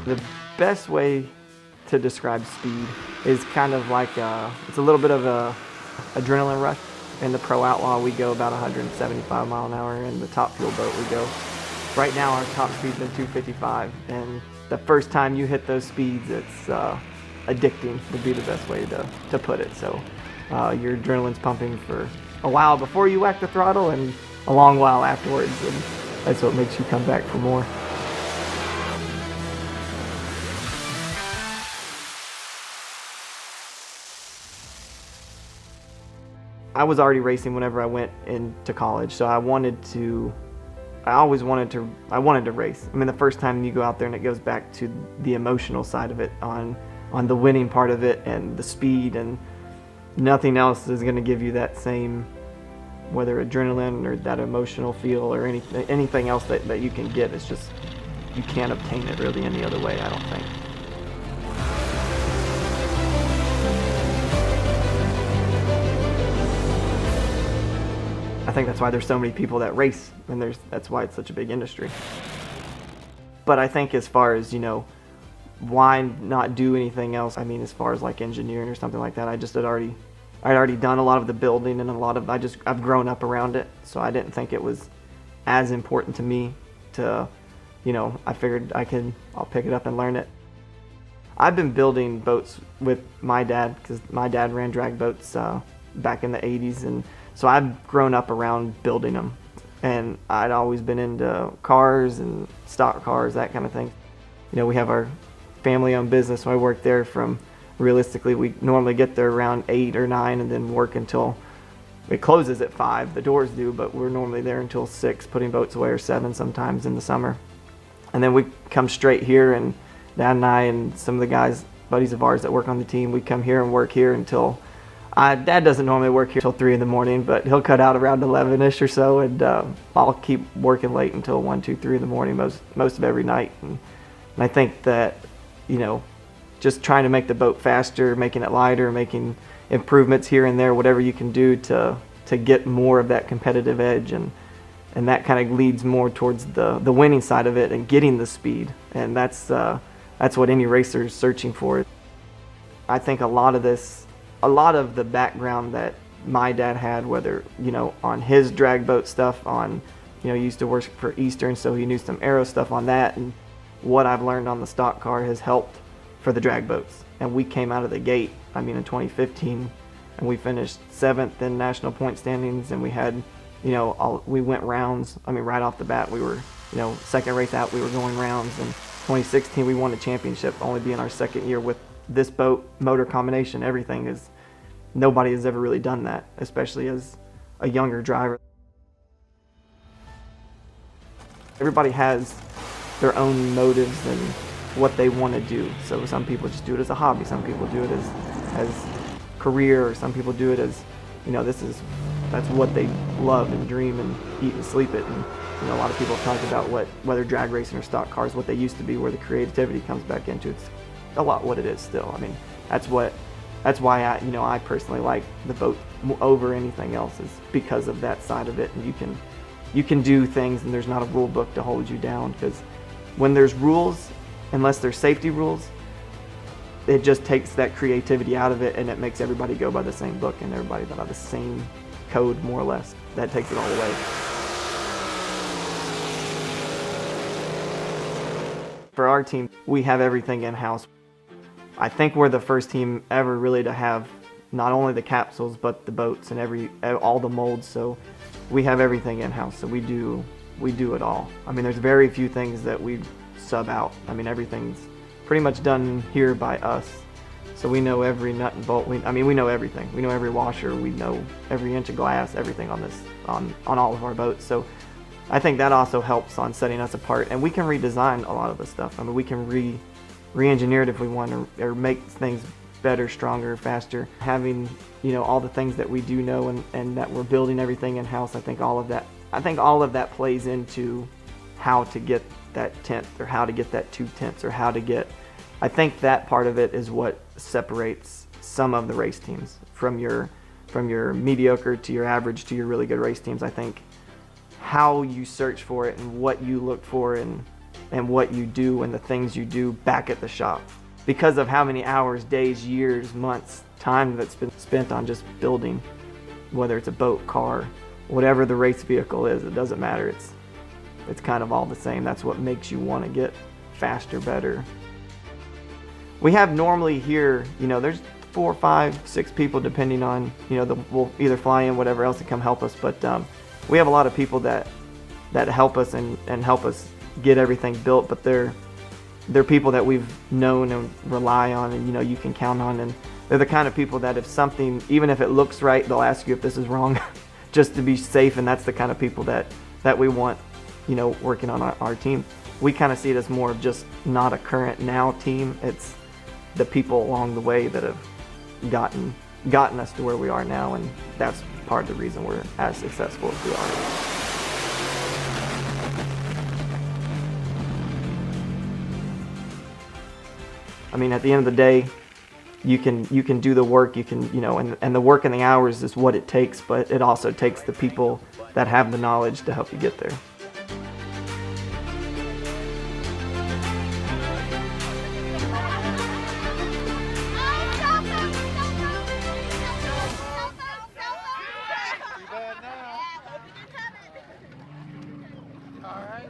The best way to describe speed is kind of like it's a little bit of a adrenaline rush. In the Pro Outlaw, we go about 175 mile an hour. In the Top Fuel boat, we go. Right now, our top speed's been 255, and the first time you hit those speeds, it's addicting. Would be the best way to put it. So your adrenaline's pumping for a while before you whack the throttle, and a long while afterwards, and that's what makes you come back for more. I was already racing whenever I went into college, so I wanted to race. I mean, the first time you go out there, and it goes back to the emotional side of it, on the winning part of it and the speed, and nothing else is going to give you that same, whether adrenaline or that emotional feel or anything else that you can get. It's just, you can't obtain it really any other way, I don't think. I think that's why there's so many people that race, and that's why it's such a big industry. But I think as far as, why not do anything else? I mean, as far as like engineering or something like that, I'd already done a lot of the building, and I've grown up around it, so I didn't think it was as important to me to, I figured I'll pick it up and learn it. I've been building boats with my dad, because my dad ran drag boats back in the 80s, and so I've grown up around building them, and I'd always been into cars and stock cars, that kind of thing. We have our family-owned business, so I work there from, realistically, we normally get there around 8 or 9 and then work until it closes at 5. The doors do, but we're normally there until 6, putting boats away, or 7 sometimes in the summer. And then we come straight here, and Dad and I and some of the guys, buddies of ours that work on the team, we come here and work here until Dad doesn't normally work here till 3 in the morning, but he'll cut out around 11ish or so, and I'll keep working late until 1, 2, 3 in the morning most of every night. And I think that, just trying to make the boat faster, making it lighter, making improvements here and there, whatever you can do to get more of that competitive edge, and that kind of leads more towards the winning side of it and getting the speed, and that's what any racer is searching for. I think a lot of the background that my dad had, whether, on his drag boat stuff, he used to work for Eastern, so he knew some aero stuff on that, and what I've learned on the stock car has helped for the drag boats. And we came out of the gate, in 2015, and we finished 7th in national point standings, and we had, we went rounds. Right off the bat, we were, second race out, we were going rounds. And 2016, we won a championship, only being our second year with this boat, motor combination, everything nobody has ever really done that, especially as a younger driver. Everybody has their own motives and what they want to do. So some people just do it as a hobby, some people do it as career, or some people do it as, that's what they love and dream and eat and sleep it. And a lot of people have talked about whether drag racing or stock cars, what they used to be, where the creativity comes back into. It's a lot what it is still. That's why I personally like the boat over anything else, is because of that side of it. And you can do things, and there's not a rule book to hold you down, because when there's rules, unless there's safety rules, it just takes that creativity out of it, and it makes everybody go by the same book and everybody by the same code, more or less. That takes it all away. For our team, we have everything in-house. I think we're the first team ever really to have not only the capsules, but the boats and all the molds. So we have everything in-house, so we do it all. There's very few things that we sub out. Everything's pretty much done here by us. So we know every nut and bolt. We know everything. We know every washer. We know every inch of glass, everything on all of our boats. So I think that also helps on setting us apart. And we can redesign a lot of the stuff. We can re-engineer it if we want, or make things better, stronger, faster. Having, all the things that we do know, and that we're building everything in-house, I think all of that plays into how to get that 10th, or how to get that 2 tenths, or I think that part of it is what separates some of the race teams from your mediocre to your average to your really good race teams. I think how you search for it and what you look for, and and what you do and the things you do back at the shop. Because of how many hours, days, years, months, time that's been spent on just building, whether it's a boat, car, whatever the race vehicle is, it doesn't matter. It's kind of all the same. That's what makes you want to get faster, better. We have normally here, there's 4, 5, 6 people depending on, we'll either fly in, whatever else to come help us. But we have a lot of people that help us and help us get everything built. But they're people that we've known and rely on, and you can count on. And they're the kind of people that if something, even if it looks right, they'll ask you if this is wrong, just to be safe. And that's the kind of people that we want, working on our team. We kind of see it as more of just not a current now team. It's the people along the way that have gotten us to where we are now, and that's part of the reason we're as successful as we are. I mean, at the end of the day, you can do the work, and the work and the hours is what it takes, but it also takes the people that have the knowledge to help you get there. All right.